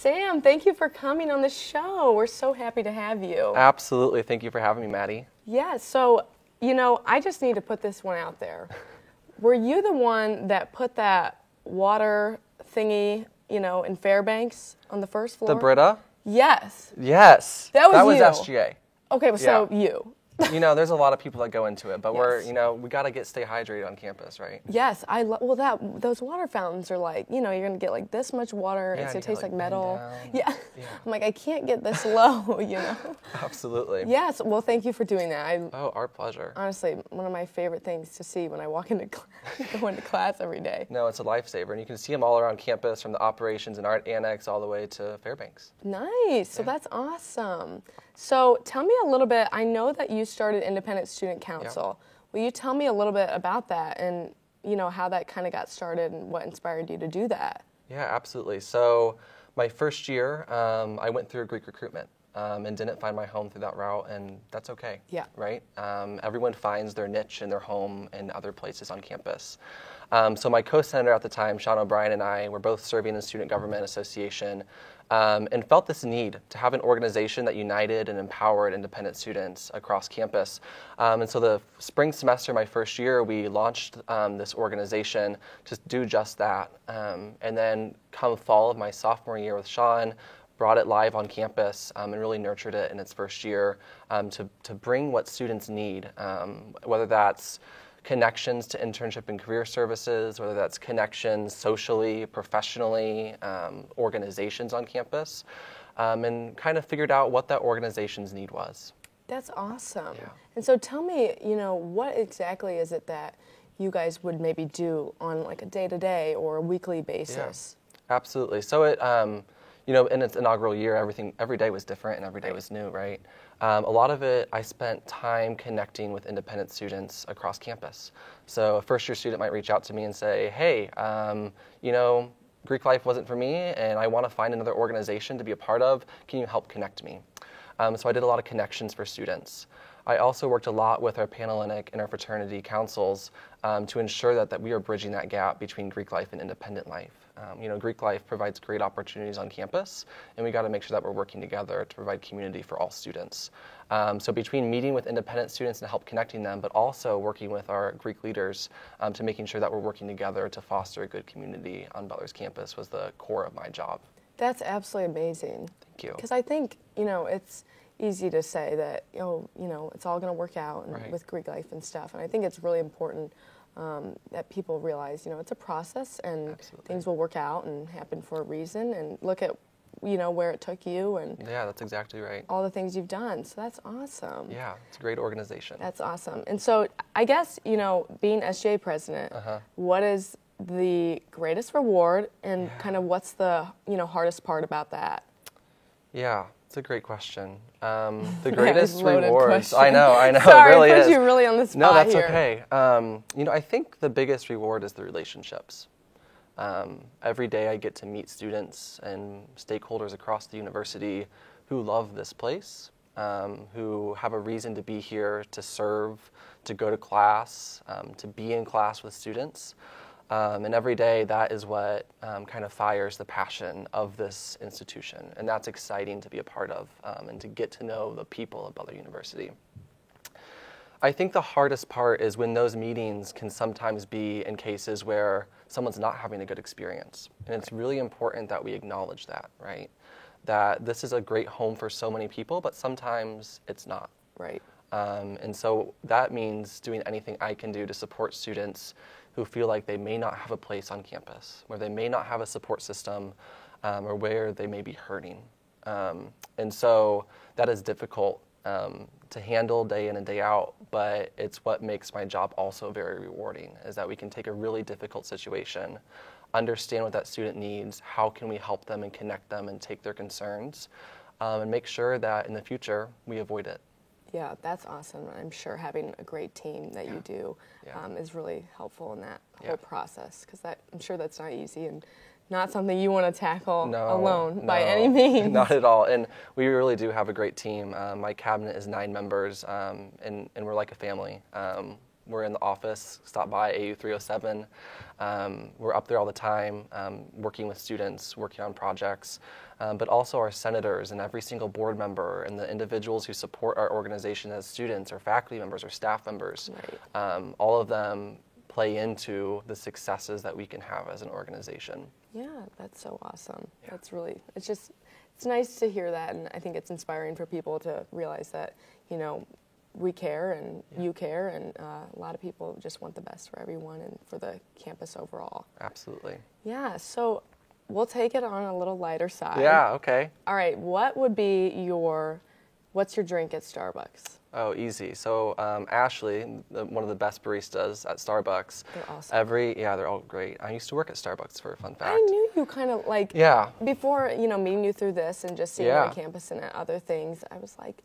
Sam, thank you for coming on the show. We're so happy to have you. Absolutely. Thank you for having me, Maddie. Yeah, so, I just need to put this one out there. Were you the one that put that water thingy, in Fairbanks on the first floor? The Brita? Yes. Yes. That was you. SGA. Okay, well, so you. There's a lot of people that go into it, but Yes. we got to stay hydrated on campus, right? Yes, those water fountains are like, you're going to get like this much water. It's going to taste like metal. Yeah. I'm like, I can't get this low, Absolutely. Yes, well, thank you for doing that. Our pleasure. Honestly, one of my favorite things to see when I walk into go into class every day. No, it's a lifesaver, and you can see them all around campus, from the operations and art annex all the way to Fairbanks. Nice. So that's awesome. So tell me a little bit. I know that you started Independent Student Council. Will you tell me a little bit about that and how that kind of got started and what inspired you to do that? Yeah, absolutely. So my first year, I went through Greek recruitment. And didn't find my home through that route, and that's okay. Yeah. Right? Everyone finds their niche and their home in other places on campus. So my co-senator at the time, Sean O'Brien, and I were both serving in the Student Government Association, and felt this need to have an organization that united and empowered independent students across campus. And so the spring semester, my first year, we launched this organization to do just that. And then come fall of my sophomore year with Sean, brought it live on campus and really nurtured it in its first year to bring what students need, whether that's connections to internship and career services, whether that's connections socially, professionally, organizations on campus, and kind of figured out what that organization's need was. That's awesome. Yeah. And so tell me, what exactly is it that you guys would maybe do on like a day-to-day or a weekly basis? Yeah, absolutely. So it, in its inaugural year, every day was different and every day was new, right? A lot of it, I spent time connecting with independent students across campus. So a first-year student might reach out to me and say, hey, Greek life wasn't for me, and I want to find another organization to be a part of. Can you help connect me? So I did a lot of connections for students. I also worked a lot with our Panhellenic and our fraternity councils to ensure that we are bridging that gap between Greek life and independent life. Greek life provides great opportunities on campus, and we got to make sure that we're working together to provide community for all students. So between meeting with independent students and help connecting them, but also working with our Greek leaders to making sure that we're working together to foster a good community on Butler's campus was the core of my job. That's absolutely amazing. Thank you. Because I think, it's easy to say that, it's all going to work out and Right. with Greek life and stuff. And I think it's really important that people realize, it's a process and Absolutely. things will work out and happen for a reason, and look at, where it took you and Yeah, that's exactly right. all the things you've done. So that's awesome. Yeah, it's a great organization. That's awesome. And so I guess, being SGA president, what is the greatest reward and kind of what's the, hardest part about that? Yeah, it's a great question. The greatest loaded rewards. question. I know, Sorry, it really I put is. you really on the spot No, that's here. okay. I think the biggest reward is the relationships. Every day I get to meet students and stakeholders across the university who love this place, who have a reason to be here, to serve, to go to class, to be in class with students. And every day that is what kind of fires the passion of this institution. And that's exciting to be a part of and to get to know the people of Butler University. I think the hardest part is when those meetings can sometimes be in cases where someone's not having a good experience. And it's really important that we acknowledge that, right? That this is a great home for so many people, but sometimes it's not. Right. And so that means doing anything I can do to support students who feel like they may not have a place on campus, where they may not have a support system, or where they may be hurting. And so that is difficult to handle day in and day out, but it's what makes my job also very rewarding, is that we can take a really difficult situation, understand what that student needs, how can we help them and connect them and take their concerns, and make sure that in the future we avoid it. Yeah, that's awesome. I'm sure having a great team that you do is really helpful in that whole process, because I'm sure that's not easy and not something you want to tackle alone by any means. Not at all. And we really do have a great team. My cabinet is 9 members, and we're like a family. we're in the office. Stop by AU 307. We're up there all the time, working with students, working on projects, but also our senators and every single board member and the individuals who support our organization as students or faculty members or staff members. Right. All of them play into the successes that we can have as an organization. Yeah, that's so awesome. Yeah. That's really, it's nice to hear that, and I think it's inspiring for people to realize that, we care and you care, and a lot of people just want the best for everyone and for the campus overall. Absolutely. Yeah, so we'll take it on a little lighter side. Yeah, okay. All right, what would be what's your drink at Starbucks? Oh, easy. So Ashley, one of the best baristas at Starbucks. They're awesome. They're all great. I used to work at Starbucks, for a fun fact. I knew you kind of before, meeting you through this and just seeing you on campus and at other things, I was like,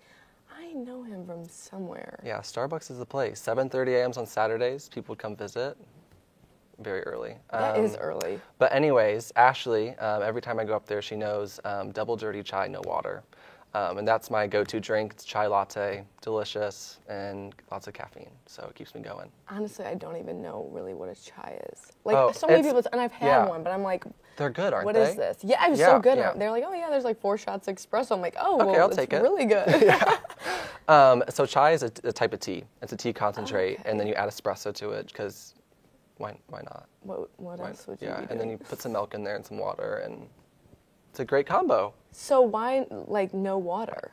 I know him from somewhere. Yeah, Starbucks is the place. 7:30 a.m. on Saturdays, people would come visit very early. That is early. But anyways, Ashley, every time I go up there, she knows double dirty chai, no water. And that's my go-to drink. It's chai latte, delicious, and lots of caffeine, so it keeps me going. Honestly, I don't even know really what a chai is. So many people, and I've had one, but I'm like, they're good, aren't they? What is this? Yeah, it was so good. Yeah. They're like, oh yeah, there's like 4 shots of espresso. I'm like, oh, okay, well, I'll take it. Really good. So chai is a type of tea. It's a tea concentrate, and then you add espresso to it because why not? What else would you? Yeah, and then you put some milk in there and some water, and it's a great combo. So why no water?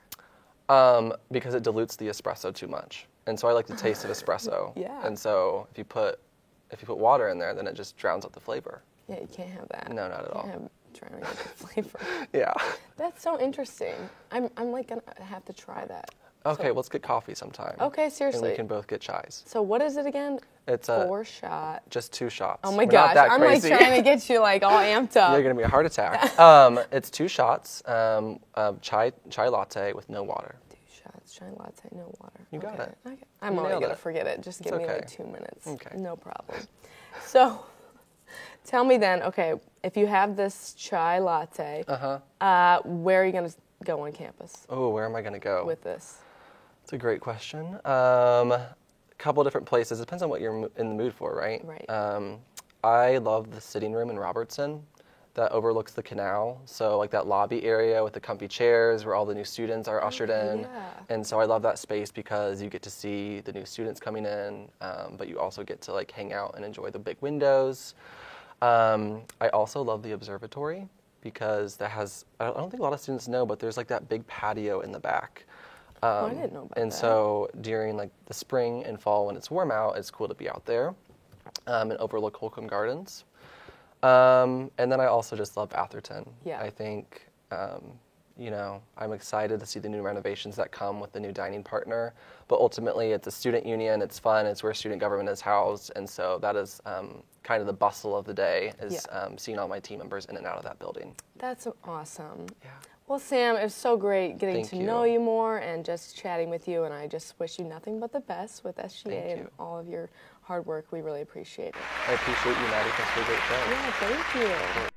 Because it dilutes the espresso too much, and so I like the taste of espresso. Yeah. And so if you put water in there, then it just drowns out the flavor. Yeah, you can't have that. No, not at all. Drowning out the flavor. Yeah. That's so interesting. I'm like gonna have to try that. Okay, let's get coffee sometime. Okay, seriously. And we can both get chais. So what is it again? It's 4 shot. Just 2 shots. Oh my gosh, I'm like trying to get you like all amped up. You're gonna be a heart attack. It's 2 shots of chai latte with no water. 2 shots, chai latte, no water. You got it. Okay. I'm only gonna forget it. Just give me like 2 minutes. Okay. No problem. So, tell me then. Okay, if you have this chai latte, where are you gonna go on campus? Oh, where am I gonna go with this? It's a great question. A couple different places. It depends on what you're in the mood for, right? Right. I love the sitting room in Robertson that overlooks the canal. So like that lobby area with the comfy chairs where all the new students are ushered in. Yeah. And so I love that space because you get to see the new students coming in, but you also get to like hang out and enjoy the big windows. I also love the observatory because that has, I don't think a lot of students know, but there's like that big patio in the back. I didn't know about that. And so during like the spring and fall when it's warm out, it's cool to be out there and overlook Holcomb Gardens. And then I also just love Atherton. Yeah. I think, I'm excited to see the new renovations that come with the new dining partner. But ultimately, it's a student union. It's fun. It's where student government is housed. And so that is kind of the bustle of the day is seeing all my team members in and out of that building. That's awesome. Yeah. Well, Sam, it was so great getting to know you you more and just chatting with you, and I just wish you nothing but the best with SGA and all of your hard work. We really appreciate it. I appreciate you, Maddie. Thanks for a great show. Yeah, thank you.